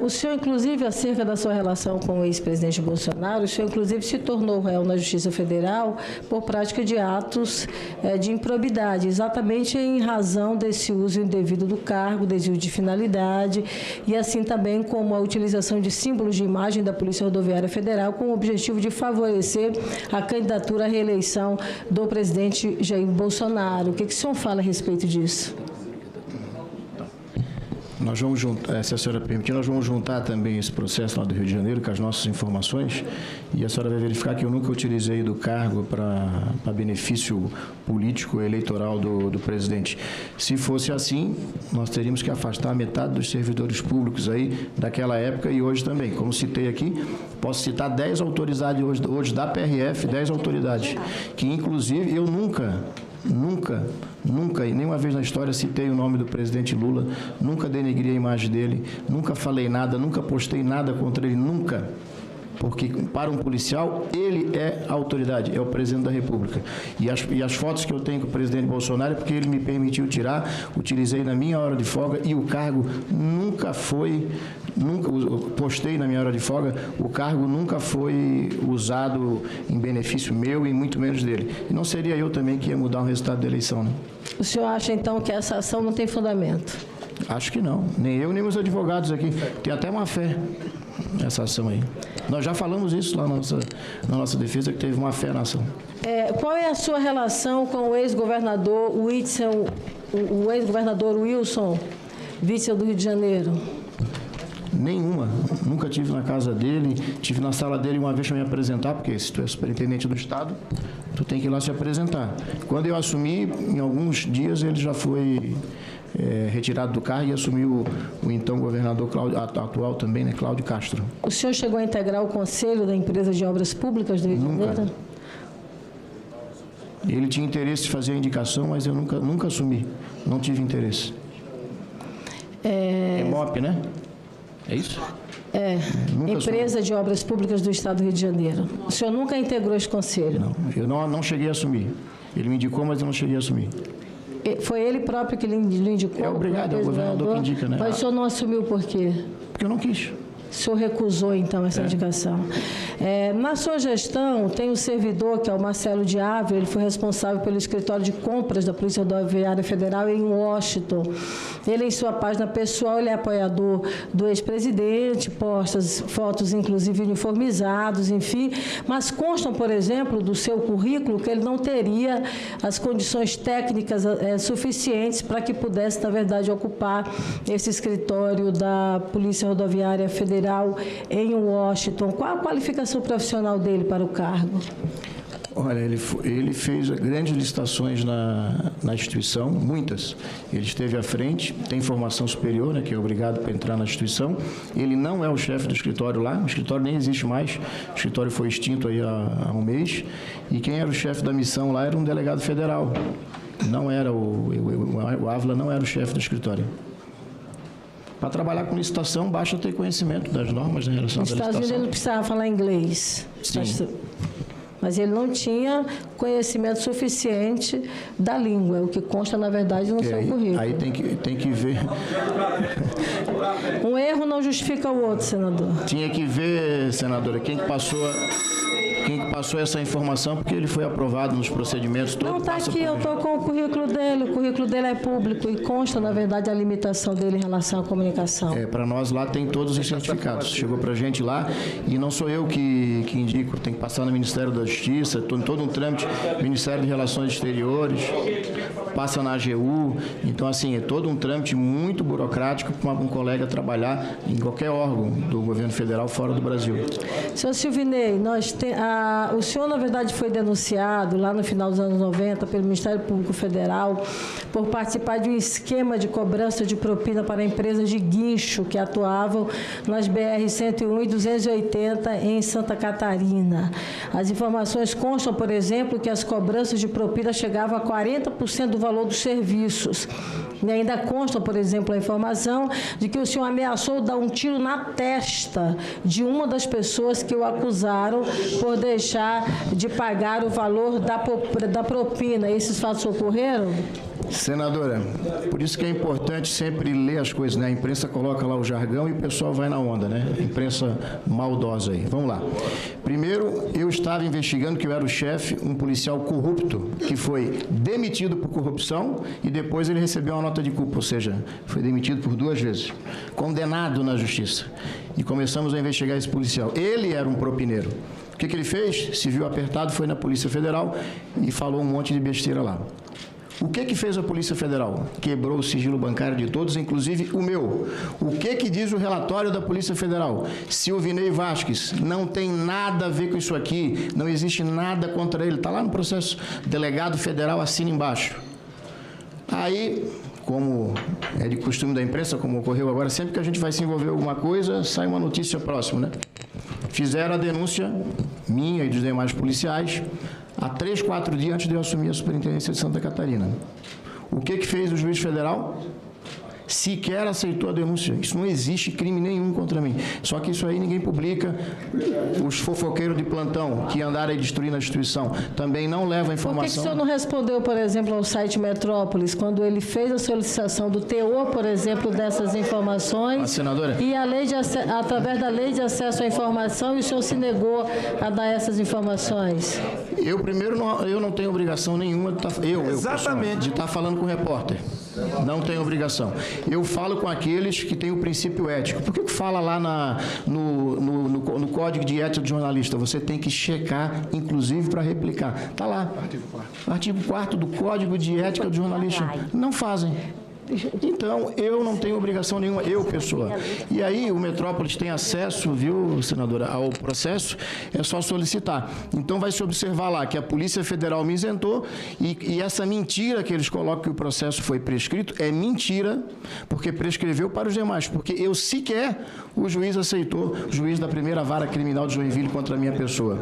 O senhor, inclusive, acerca da sua relação com o ex-presidente Bolsonaro, o senhor, inclusive, se tornou réu na Justiça Federal por prática de atos de improbidade, exatamente em razão desse uso indevido do cargo, desvio de finalidade, e assim também como a utilização de símbolos de imagem da Polícia Rodoviária Federal com o objetivo de favorecer a candidatura à reeleição do presidente Jair Bolsonaro. O que o senhor fala a respeito disso? Nós vamos juntar, se a senhora permitir, nós vamos juntar também esse processo lá do Rio de Janeiro com as nossas informações e a senhora vai verificar que eu nunca utilizei do cargo para benefício político eleitoral do presidente. Se fosse assim, nós teríamos que afastar metade dos servidores públicos aí daquela época e hoje também. Como citei aqui, posso citar 10 autoridades hoje da PRF, 10 autoridades, que inclusive eu nunca, e nenhuma vez na história citei o nome do presidente Lula, nunca denegri a imagem dele, nunca falei nada, nunca postei nada contra ele, nunca. Porque, para um policial, ele é a autoridade, é o presidente da República. E as fotos que eu tenho com o presidente Bolsonaro é porque ele me permitiu tirar, utilizei na minha hora de folga e o cargo nunca postei na minha hora de folga, o cargo nunca foi usado em benefício meu e muito menos dele. E não seria eu também que ia mudar o resultado da eleição, né? O senhor acha, então, que essa ação não tem fundamento? Acho que não. Nem eu, nem meus advogados aqui. Tem até uma fé essa ação aí. Nós já falamos isso lá na nossa defesa, que teve uma fé na ação. Qual é a sua relação com o ex-governador Wilson, o ex-governador Wilson Witzel do Rio de Janeiro? Nenhuma. Nunca tive na casa dele, tive na sala dele uma vez para me apresentar, porque se tu é superintendente do Estado, tu tem que ir lá se apresentar. Quando eu assumi, em alguns dias ele já foi retirado do cargo e assumiu o então governador atual também, né, Cláudio Castro. O senhor chegou a integrar o Conselho da Empresa de Obras Públicas do Rio de Janeiro? Nunca. Ele tinha interesse de fazer a indicação, mas eu nunca assumi. Não tive interesse. EMOP, né? É isso? Empresa de Obras Públicas do Estado do Rio de Janeiro. O senhor nunca integrou esse conselho? Não, eu não cheguei a assumir. Ele me indicou, mas eu não cheguei a assumir. Foi ele próprio que lhe indicou? Obrigado, é o governador que indica, né? Mas o senhor não assumiu por quê? Porque eu não quis. O senhor recusou, então, essa indicação. Na sua gestão, tem um servidor, que é o Marcelo de Ávila, ele foi responsável pelo escritório de compras da Polícia Rodoviária Federal em Washington. Ele, em sua página pessoal, ele é apoiador do ex-presidente, postas fotos, inclusive, uniformizados, enfim, mas constam, por exemplo, do seu currículo que ele não teria as condições técnicas suficientes para que pudesse, na verdade, ocupar esse escritório da Polícia Rodoviária Federal em Washington. Qual a qualificação profissional dele para o cargo? Olha, ele fez grandes licitações na instituição, muitas. Ele esteve à frente, tem formação superior, né, que é obrigado para entrar na instituição. Ele não é o chefe do escritório lá, o escritório nem existe mais, o escritório foi extinto aí há um mês. E quem era o chefe da missão lá era um delegado federal. Não era o Ávila não era o chefe do escritório. Para trabalhar com licitação, basta ter conhecimento das normas em relação à licitação. Nos Estados Unidos ele não precisava falar inglês. Sim. Mas ele não tinha conhecimento suficiente da língua, o que consta, na verdade, no seu currículo. Aí tem que ver... Um erro não justifica o outro, senador. Tinha que ver, senadora, quem que passou essa informação, porque ele foi aprovado nos procedimentos todos. Não, está aqui, eu estou com o currículo dele é público e consta, na verdade, a limitação dele em relação à comunicação. Para nós lá tem todos os certificados. Chegou para a gente lá e não sou eu que indico, tem que passar no Ministério da Justiça, todo um trâmite, Ministério de Relações Exteriores, passa na AGU. Então, assim, é todo um trâmite muito burocrático para um colega trabalhar em qualquer órgão do governo federal fora do Brasil. Senhor Silvinei, o senhor, na verdade, foi denunciado lá no final dos anos 90 pelo Ministério Público Federal por participar de um esquema de cobrança de propina para empresas de guincho que atuavam nas BR-101 e 280 em Santa Catarina. As informações constam, por exemplo, que as cobranças de propina chegavam a 40% do valor dos serviços. E ainda consta, por exemplo, a informação de que o senhor ameaçou dar um tiro na testa de uma das pessoas que o acusaram por deixar de pagar o valor da propina. Esses fatos ocorreram? Senadora, por isso que é importante sempre ler as coisas, né? A imprensa coloca lá o jargão e o pessoal vai na onda, né? Imprensa maldosa aí. Vamos lá. Primeiro, eu estava investigando que eu era o chefe, um policial corrupto, que foi demitido por corrupção e depois ele recebeu uma nota de culpa, ou seja, foi demitido por 2 vezes, condenado na justiça. E começamos a investigar esse policial. Ele era um propineiro. O que ele fez? Se viu apertado, foi na Polícia Federal e falou um monte de besteira lá. O que fez a Polícia Federal? Quebrou o sigilo bancário de todos, inclusive o meu. O que diz o relatório da Polícia Federal? Silvinei Vasques, não tem nada a ver com isso aqui, não existe nada contra ele. Está lá no processo. Delegado federal assina embaixo. Aí, como é de costume da imprensa, como ocorreu agora, sempre que a gente vai se envolver em alguma coisa, sai uma notícia próxima, né? Fizeram a denúncia, minha e dos demais policiais, há 3, 4 dias antes de eu assumir a Superintendência de Santa Catarina. O que fez o juiz federal? Sequer aceitou a denúncia. Isso não existe crime nenhum contra mim. Só que isso aí ninguém publica. Os fofoqueiros de plantão que andaram aí destruindo a instituição também não levam a informação. Por que o senhor não respondeu, por exemplo, ao site Metrópolis, quando ele fez a solicitação do teor, por exemplo, dessas informações? A senadora? E através da lei de acesso à informação, e o senhor se negou a dar essas informações? Eu, primeiro, eu não tenho obrigação nenhuma de estar falando com o repórter. Não tenho obrigação. Eu falo com aqueles que têm o princípio ético. Por que fala lá no Código de Ética do Jornalista? Você tem que checar, inclusive, para replicar. Está lá. Artigo 4º do Código de Ética do Jornalista. Não fazem. Então, eu não tenho obrigação nenhuma, eu, pessoa. E aí, o Metrópolis tem acesso, viu, senadora, ao processo, é só solicitar. Então, vai se observar lá que a Polícia Federal me isentou e essa mentira que eles colocam que o processo foi prescrito é mentira, porque prescreveu para os demais, porque eu sequer o juiz aceitou, o juiz da primeira vara criminal de Joinville contra a minha pessoa.